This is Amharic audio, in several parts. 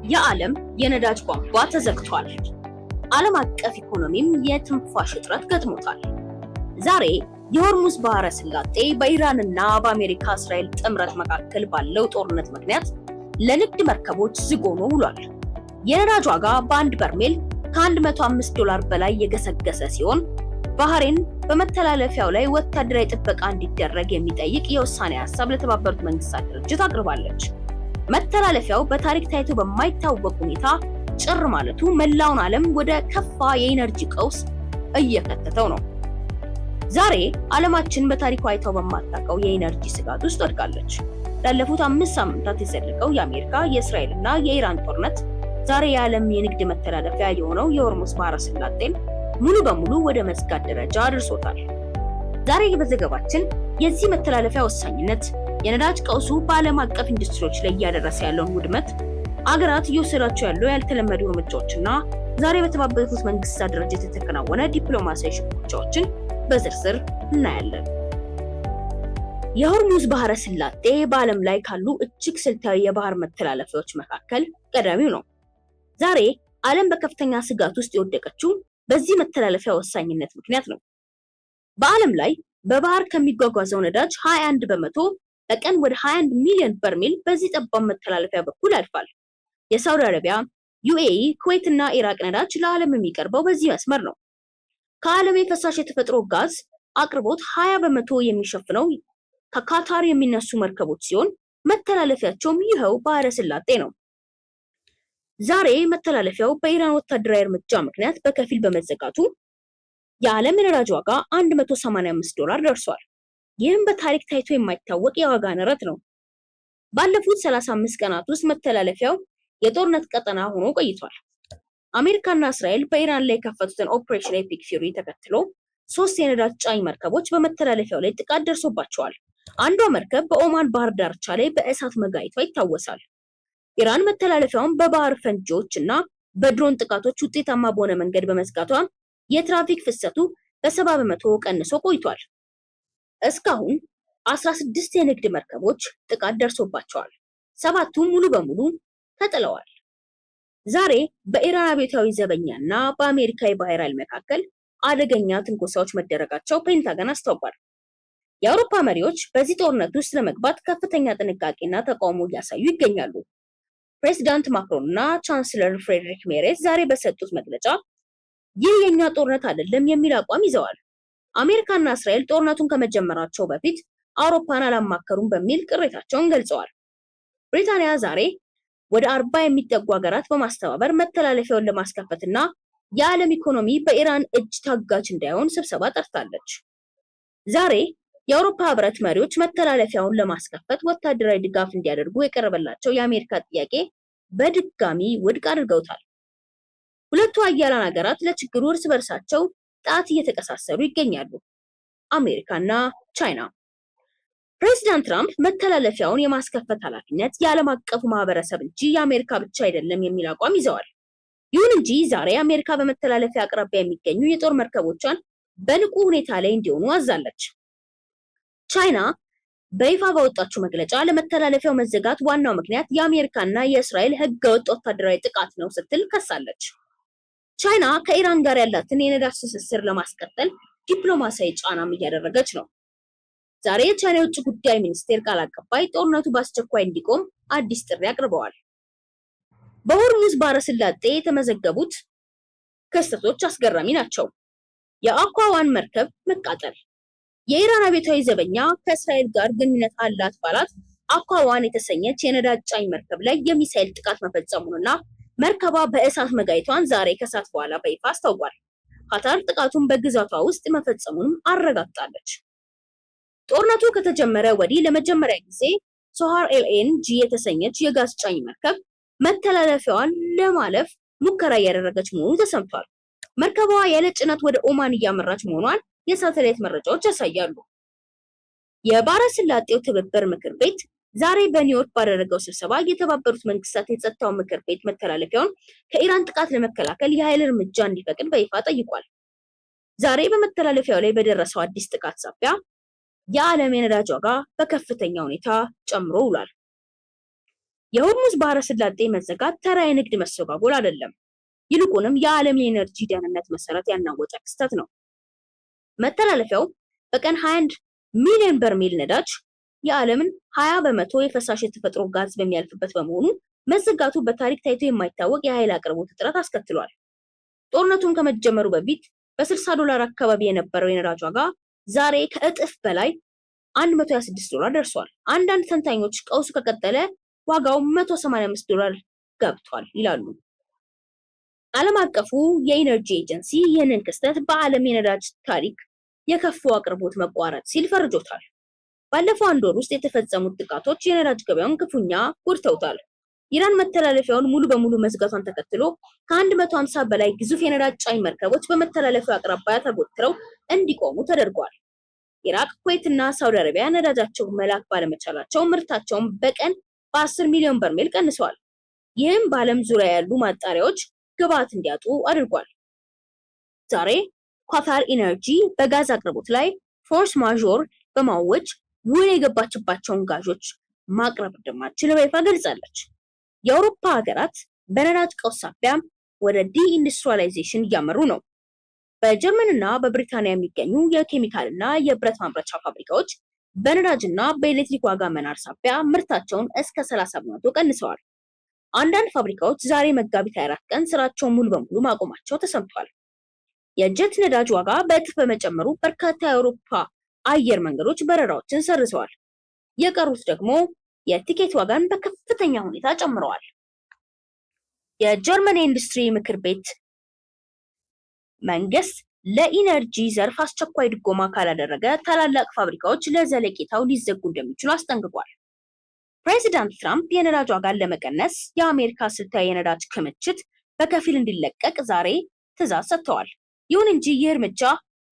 የዓለም የነዳጅ ቧንቧ ተዘግቷል። ዓለም አቀፍ ኢኮኖሚም የትንፋሽ እጥረት ገጥሞታል። ዛሬ የሆርሙዝ ባህረ ሰላጤ በኢራንና በአሜሪካ እስራኤል ጥምረት መካከል ባለው ጦርነት ምክንያት ለንግድ መርከቦች ዝግ ሆኖ ውሏል። የነዳጅ ዋጋ በአንድ በርሜል ከ105 $በላይ የገሰገሰ ሲሆን ባህሬን በመተላለፊያው ላይ ወታደራዊ ጥበቃ እንዲደረግ የሚጠይቅ የውሳኔ ሀሳብ ለተባበሩት መንግስታት ድርጅት አቅርባለች። መተላለፊያው በታሪክ ታይቶ በማይታወቅ ሁኔታ ጭር ማለቱ መላውን ዓለም ወደ ከፋ የኢነርጂ ቀውስ እየከተተው ነው። ዛሬ ዓለማችን በታሪኳ አይታው በማታውቀው የኢነርጂ ስጋት ውስጥ ወድቃለች። ላለፉት 5 ሳምንታት የዘለቀው የአሜሪካ የእስራኤልና የኢራን ጦርነት ዛሬ የዓለም የንግድ መተላለፊያ የሆነው የሆርሙዝ ባህረ ሰላጤን ሙሉ በሙሉ ወደ መዝጋት ደረጃ አድርሶታል። ዛሬ በዘገባችን የዚህ መተላለፊያ ወሳኝነት፣ የነዳጅ ቀውሱ በዓለም አቀፍ ኢንዱስትሪዎች ላይ እያደረሰ ያለውን ውድመት፣ አገራት እየወሰዷቸው ያለው ያልተለመዱ እርምጃዎችና ዛሬ በተባበሩት መንግስታት ድርጅት የተከናወነ ዲፕሎማሲያዊ ሽኩቻዎችን በዝርዝር እናያለን። የሆርሙዝ ባህረ ሰላጤ በዓለም ላይ ካሉ እጅግ ስልታዊ የባህር መተላለፊያዎች መካከል ቀዳሚው ነው። ዛሬ ዓለም በከፍተኛ ስጋት ውስጥ የወደቀችው በዚህ መተላለፊያ ወሳኝነት ምክንያት ነው። በዓለም ላይ በባህር ከሚጓጓዘው ነዳጅ 21 በመቶ በቀን ወደ 21 ሚሊዮን በርሜል በዚህ ጠባብ መተላለፊያ በኩል ያልፋል። የሳውዲ አረቢያ፣ ዩኤኢ፣ ኩዌት እና ኢራቅ ነዳጅ ለዓለም የሚቀርበው በዚህ መስመር ነው። ከዓለም የፈሳሽ የተፈጥሮ ጋዝ አቅርቦት 20 በመቶ የሚሸፍነው ከካታር የሚነሱ መርከቦች ሲሆን መተላለፊያቸውም ይኸው ባህረ ሰላጤ ነው። ዛሬ መተላለፊያው በኢራን ወታደራዊ እርምጃ ምክንያት በከፊል በመዘጋቱ የዓለም የነዳጅ ዋጋ $185 ደርሷል። ይህም በታሪክ ታይቶ የማይታወቅ የዋጋ ንረት ነው። ባለፉት 35 ቀናት ውስጥ መተላለፊያው የጦርነት ቀጠና ሆኖ ቆይቷል። አሜሪካና እስራኤል በኢራን ላይ የከፈቱትን ኦፕሬሽን ኤፒክ ፊውሪ ተከትሎ 3 የነዳጅ ጫኝ መርከቦች በመተላለፊያው ላይ ጥቃት ደርሶባቸዋል። አንዷ መርከብ በኦማን ባህር ዳርቻ ላይ በእሳት መጋየቷ ይታወሳል። ኢራን መተላለፊያውን በባህር ፈንጂዎች እና በድሮን ጥቃቶች ውጤታማ በሆነ መንገድ በመዝጋቷ የትራፊክ ፍሰቱ በ70 በመቶ ቀንሶ ቆይቷል። እስካሁን 16 የንግድ መርከቦች ጥቃት ደርሶባቸዋል። 7ቱ ሙሉ በሙሉ ተጥለዋል። ዛሬ በኢራን አብዮታዊ ዘበኛና በአሜሪካ የባህር ኃይል መካከል አደገኛ ትንኮሳዎች መደረጋቸው ፔንታገን አስታውቋል። የአውሮፓ መሪዎች በዚህ ጦርነት ውስጥ ለመግባት ከፍተኛ ጥንቃቄና ተቃውሞ እያሳዩ ይገኛሉ። ፕሬዚዳንት ማክሮን እና ቻንስለር ፍሬድሪክ ሜሬዝ ዛሬ በሰጡት መግለጫ ይህ የኛ ጦርነት አይደለም የሚል አቋም ይዘዋል። አሜሪካና እስራኤል ጦርነቱን ከመጀመራቸው በፊት አውሮፓን አላማከሩም በሚል ቅሬታቸውን ገልጸዋል። ብሪታንያ ዛሬ ወደ 40 የሚጠጉ ሀገራት በማስተባበር መተላለፊያውን ለማስከፈትና የዓለም ኢኮኖሚ በኢራን እጅ ታጋች እንዳይሆን ስብሰባ ጠርታለች። ዛሬ የአውሮፓ ህብረት መሪዎች መተላለፊያውን ለማስከፈት ወታደራዊ ድጋፍ እንዲያደርጉ የቀረበላቸው የአሜሪካ ጥያቄ በድጋሚ ውድቅ አድርገውታል። ሁለቱ ሀያላን ሀገራት ለችግሩ እርስ በርሳቸው ጣት እየተቀሳሰሩ ይገኛሉ። አሜሪካና ቻይና። ፕሬዚዳንት ትራምፕ መተላለፊያውን የማስከፈት ኃላፊነት የዓለም አቀፉ ማህበረሰብ እንጂ የአሜሪካ ብቻ አይደለም የሚል አቋም ይዘዋል። ይሁን እንጂ ዛሬ አሜሪካ በመተላለፊያ አቅራቢያ የሚገኙ የጦር መርከቦቿን በንቁ ሁኔታ ላይ እንዲሆኑ አዛለች። ቻይና በይፋ ባወጣችው መግለጫ ለመተላለፊያው መዘጋት ዋናው ምክንያት የአሜሪካና የእስራኤል ህገወጥ ወታደራዊ ጥቃት ነው ስትል ከሳለች። ቻይና ከኢራን ጋር ያላትን የነዳጅ ትስስር ለማስቀጠል ዲፕሎማሲያዊ ጫናም እያደረገች ነው። ዛሬ የቻይና የውጭ ጉዳይ ሚኒስቴር ቃል አቀባይ ጦርነቱ በአስቸኳይ እንዲቆም አዲስ ጥሪ አቅርበዋል። በሆርሙዝ ባህረ ሰላጤ የተመዘገቡት ክስተቶች አስገራሚ ናቸው። የአኳዋን መርከብ መቃጠል፣ የኢራን አብዮታዊ ዘበኛ ከእስራኤል ጋር ግንኙነት አላት ባላት አኳዋን የተሰኘች የነዳጅ ጫኝ መርከብ ላይ የሚሳኤል ጥቃት መፈጸሙንና መርከቧ በእሳት መጋየቷን ዛሬ ከሰዓት በኋላ በይፋ አስታውቋል። ካታር ጥቃቱን በግዛቷ ውስጥ መፈጸሙንም አረጋግጣለች። ጦርነቱ ከተጀመረ ወዲህ ለመጀመሪያ ጊዜ ሶሃር ኤልኤንጂ የተሰኘች የጋዝ ጫኝ መርከብ መተላለፊያዋን ለማለፍ ሙከራ እያደረገች መሆኑ ተሰምቷል። መርከቧ ያለ ጭነት ወደ ኦማን እያመራች መሆኗን የሳተላይት መረጃዎች ያሳያሉ። የባህረ ሰላጤው ትብብር ምክር ቤት ዛሬ በኒውዮርክ ባደረገው ስብሰባ የተባበሩት መንግስታት የጸጥታው ምክር ቤት መተላለፊያውን ከኢራን ጥቃት ለመከላከል የኃይል እርምጃ እንዲፈቅድ በይፋ ጠይቋል። ዛሬ በመተላለፊያው ላይ በደረሰው አዲስ ጥቃት ሳቢያ የዓለም የነዳጅ ዋጋ በከፍተኛ ሁኔታ ጨምሮ ውሏል። የሆርሙዝ ባህረ ሰላጤ መዘጋት ተራ የንግድ መስተጓጎል አይደለም። ይልቁንም የዓለም የኤነርጂ ደህንነት መሰረት ያናወጠ ክስተት ነው። መተላለፊያው በቀን 21 ሚሊዮን በርሜል ነዳጅ የዓለምን 20% የፈሳሽ የተፈጥሮ ጋዝ በሚያልፍበት በመሆኑ መዘጋቱ በታሪክ ታይቶ የማይታወቅ የኃይል አቅርቦት እጥረት አስከትሏል። ጦርነቱን ከመጀመሩ በፊት በ$60 አካባቢ የነበረው የነዳጅ ዋጋ ዛሬ ከእጥፍ በላይ $126 ደርሷል። አንዳንድ ተንታኞች ቀውሱ ከቀጠለ ዋጋው $185 ገብቷል ይላሉ። ዓለም አቀፉ የኢነርጂ ኤጀንሲ ይህንን ክስተት በዓለም የነዳጅ ታሪክ የከፋው አቅርቦት መቋረጥ ሲል ፈርጆታል። ባለፈው አንድ ወር ውስጥ የተፈጸሙት ጥቃቶች የነዳጅ ገበያውን ክፉኛ ጎድተውታል። ኢራን መተላለፊያውን ሙሉ በሙሉ መዝጋቷን ተከትሎ ከ150 በላይ ግዙፍ የነዳጅ ጫኝ መርከቦች በመተላለፊያው አቅራቢያ ተጎትተው እንዲቆሙ ተደርጓል። ኢራቅ፣ ኩዌት እና ሳውዲ አረቢያ ነዳጃቸው መላክ ባለመቻላቸው ምርታቸውን በቀን በ10 ሚሊዮን በርሜል ቀንሰዋል። ይህም በዓለም ዙሪያ ያሉ ማጣሪያዎች ግብዓት እንዲያጡ አድርጓል። ዛሬ ኳታር ኢነርጂ በጋዝ አቅርቦት ላይ ፎርስ ማዦር በማወጅ ውል የገባችባቸውን ጋዦች ማቅረብ እንደማትችል በይፋ ገልጻለች። የአውሮፓ ሀገራት በነዳጅ ቀውስ ሳቢያ ወደ ዲኢንዱስትሪያላይዜሽን እያመሩ ነው። በጀርመንና በብሪታንያ የሚገኙ የኬሚካልና የብረት ማምረቻ ፋብሪካዎች በነዳጅና በኤሌክትሪክ ዋጋ መናር ሳቢያ ምርታቸውን እስከ 30% ቀንሰዋል። አንዳንድ ፋብሪካዎች ዛሬ መጋቢት 24 ቀን ስራቸውን ሙሉ በሙሉ ማቆማቸው ተሰምቷል። የጀት ነዳጅ ዋጋ በእጥፍ በመጨመሩ በርካታ የአውሮፓ አየር መንገዶች በረራዎችን ሰርዘዋል። የቀሩት ደግሞ የቲኬት ዋጋን በከፍተኛ ሁኔታ ጨምረዋል። የጀርመን የኢንዱስትሪ ምክር ቤት መንግስት ለኢነርጂ ዘርፍ አስቸኳይ ድጎማ ካላደረገ ታላላቅ ፋብሪካዎች ለዘለቄታው ሊዘጉ እንደሚችሉ አስጠንቅቋል። ፕሬዚዳንት ትራምፕ የነዳጅ ዋጋን ለመቀነስ የአሜሪካ ስልታዊ የነዳጅ ክምችት በከፊል እንዲለቀቅ ዛሬ ትዕዛዝ ሰጥተዋል። ይሁን እንጂ ይህ እርምጃ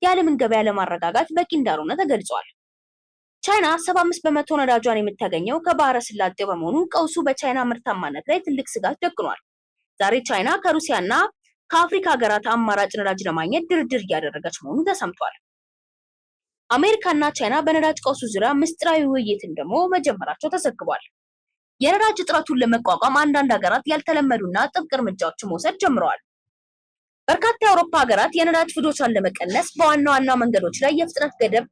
የዓለምን ገበያ ለማረጋጋት በቂ እንዳልሆነ ተገልጿል። ቻይና 75% ነዳጇን የምታገኘው ከባህረ ሰላጤው በመሆኑ ቀውሱ በቻይና ምርታማነት ላይ ትልቅ ስጋት ደቅኗል። ዛሬ ቻይና ከሩሲያና ከአፍሪካ ሀገራት አማራጭ ነዳጅ ለማግኘት ድርድር እያደረገች መሆኑ ተሰምቷል። አሜሪካና ቻይና በነዳጅ ቀውሱ ዙሪያ ምስጢራዊ ውይይትን ደግሞ መጀመራቸው ተዘግቧል። የነዳጅ እጥረቱን ለመቋቋም አንዳንድ ሀገራት ያልተለመዱና ጥብቅ እርምጃዎችን መውሰድ ጀምረዋል። በርካታ የአውሮፓ ሀገራት የነዳጅ ፍጆታን ለመቀነስ በዋና ዋና መንገዶች ላይ የፍጥነት ገደብ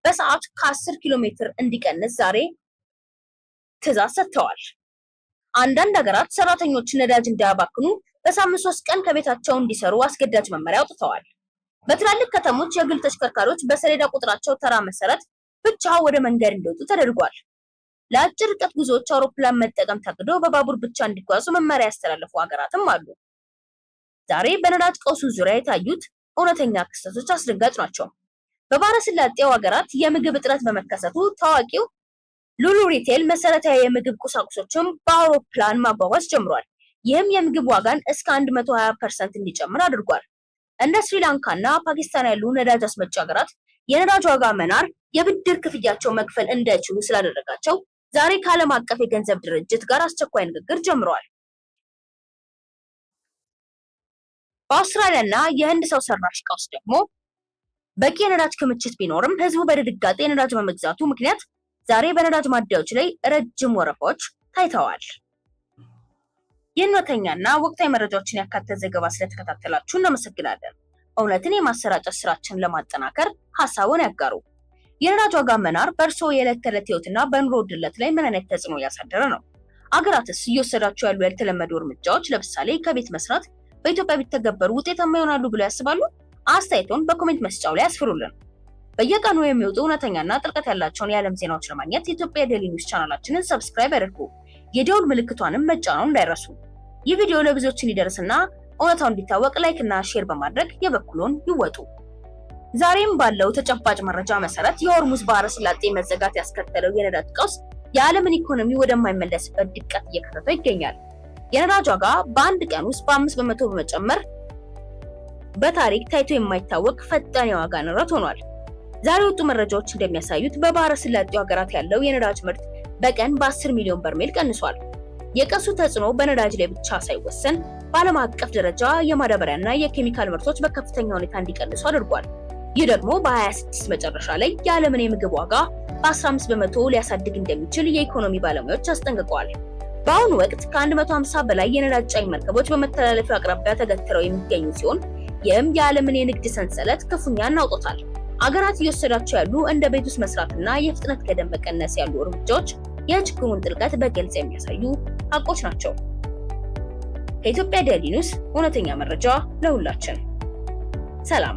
በሰዓት ከ10 ኪሎ ሜትር እንዲቀንስ ዛሬ ትዕዛዝ ሰጥተዋል። አንዳንድ ሀገራት ሰራተኞችን ነዳጅ እንዳያባክኑ በሳምንት 3 ቀን ከቤታቸው እንዲሰሩ አስገዳጅ መመሪያ አውጥተዋል። በትላልቅ ከተሞች የግል ተሽከርካሪዎች በሰሌዳ ቁጥራቸው ተራ መሰረት ብቻ ወደ መንገድ እንዲወጡ ተደርጓል። ለአጭር ርቀት ጉዞዎች አውሮፕላን መጠቀም ተገዶ በባቡር ብቻ እንዲጓዙ መመሪያ ያስተላለፉ ሀገራትም አሉ። ዛሬ በነዳጅ ቀውሱ ዙሪያ የታዩት እውነተኛ ክስተቶች አስደንጋጭ ናቸው። በባህረ ሰላጤው ሀገራት የምግብ እጥረት በመከሰቱ ታዋቂው ሉሉ ሪቴል መሰረታዊ የምግብ ቁሳቁሶችን በአውሮፕላን ማጓጓዝ ጀምሯል። ይህም የምግብ ዋጋን እስከ 120% እንዲጨምር አድርጓል። እንደ ስሪላንካ እና ፓኪስታን ያሉ ነዳጅ አስመጪ ሀገራት የነዳጅ ዋጋ መናር የብድር ክፍያቸው መክፈል እንዳይችሉ ስላደረጋቸው ዛሬ ከዓለም አቀፍ የገንዘብ ድርጅት ጋር አስቸኳይ ንግግር ጀምረዋል። በአውስትራሊያ እና የህንድ ሰው ሰራሽ ቀውስ ደግሞ በቂ የነዳጅ ክምችት ቢኖርም ህዝቡ በድንጋጤ ነዳጅ በመግዛቱ ምክንያት ዛሬ በነዳጅ ማደያዎች ላይ ረጅም ወረፋዎች ታይተዋል። የእውነተኛና ወቅታዊ መረጃዎችን ያካተተ ዘገባ ስለተከታተላችሁ እናመሰግናለን። እውነትን የማሰራጨት ስራችን ለማጠናከር ሀሳቡን ያጋሩ። የነዳጅ ዋጋ መናር በእርስዎ የዕለት ተዕለት ህይወትና በኑሮ ውድነት ላይ ምን አይነት ተጽዕኖ እያሳደረ ነው? አገራትስ እየወሰዳቸው ያሉ ያልተለመዱ እርምጃዎች ለምሳሌ ከቤት መስራት በኢትዮጵያ ቢተገበሩ ውጤታማ ይሆናሉ ብለው ያስባሉ? አስተያየቶን በኮሜንት መስጫው ላይ ያስፍሩልን። በየቀኑ የሚወጡ እውነተኛና ጥልቀት ያላቸውን የዓለም ዜናዎች ለማግኘት የኢትዮጵያ ዴይሊ ኒውስ ቻናላችንን ሰብስክራይብ ያድርጉ። የደውል ምልክቷንም መጫኑን እንዳይረሱ። ይህ ቪዲዮ ለብዙዎች እንዲደርስና እውነታው እንዲታወቅ ላይክ እና ሼር በማድረግ የበኩሎን ይወጡ። ዛሬም ባለው ተጨባጭ መረጃ መሰረት የሆርሙዝ ባህረ ሰላጤ መዘጋት ያስከተለው የነዳጅ ቀውስ የዓለምን ኢኮኖሚ ወደማይመለስበት ድቀት እየከተተው ይገኛል። የነዳጅ ዋጋ በአንድ ቀን ውስጥ በ5% በመጨመር በታሪክ ታይቶ የማይታወቅ ፈጣን የዋጋ ንረት ሆኗል። ዛሬ የወጡ መረጃዎች እንደሚያሳዩት በባህረ ሰላጤው ሀገራት ያለው የነዳጅ ምርት በቀን በ10 ሚሊዮን በርሜል ቀንሷል። የቀውሱ ተጽዕኖ በነዳጅ ላይ ብቻ ሳይወሰን በዓለም አቀፍ ደረጃ የማዳበሪያና የኬሚካል ምርቶች በከፍተኛ ሁኔታ እንዲቀንሱ አድርጓል። ይህ ደግሞ በ26 መጨረሻ ላይ የዓለምን የምግብ ዋጋ በ15% ሊያሳድግ እንደሚችል የኢኮኖሚ ባለሙያዎች አስጠንቅቀዋል። በአሁኑ ወቅት ከ150 በላይ የነዳጅ ጫኝ መርከቦች በመተላለፊያው አቅራቢያ ተገትረው የሚገኙ ሲሆን ይህም የዓለምን የንግድ ሰንሰለት ክፉኛ አናውጦታል። አገራት እየወሰዳቸው ያሉ እንደ ቤት ውስጥ መስራትና የፍጥነት ገደብ መቀነስ ያሉ እርምጃዎች የችግሩን ጥልቀት በግልጽ የሚያሳዩ ሀቆች ናቸው። ከኢትዮጵያ ዴይሊ ኒውስ እውነተኛ መረጃ ለሁላችን። ሰላም።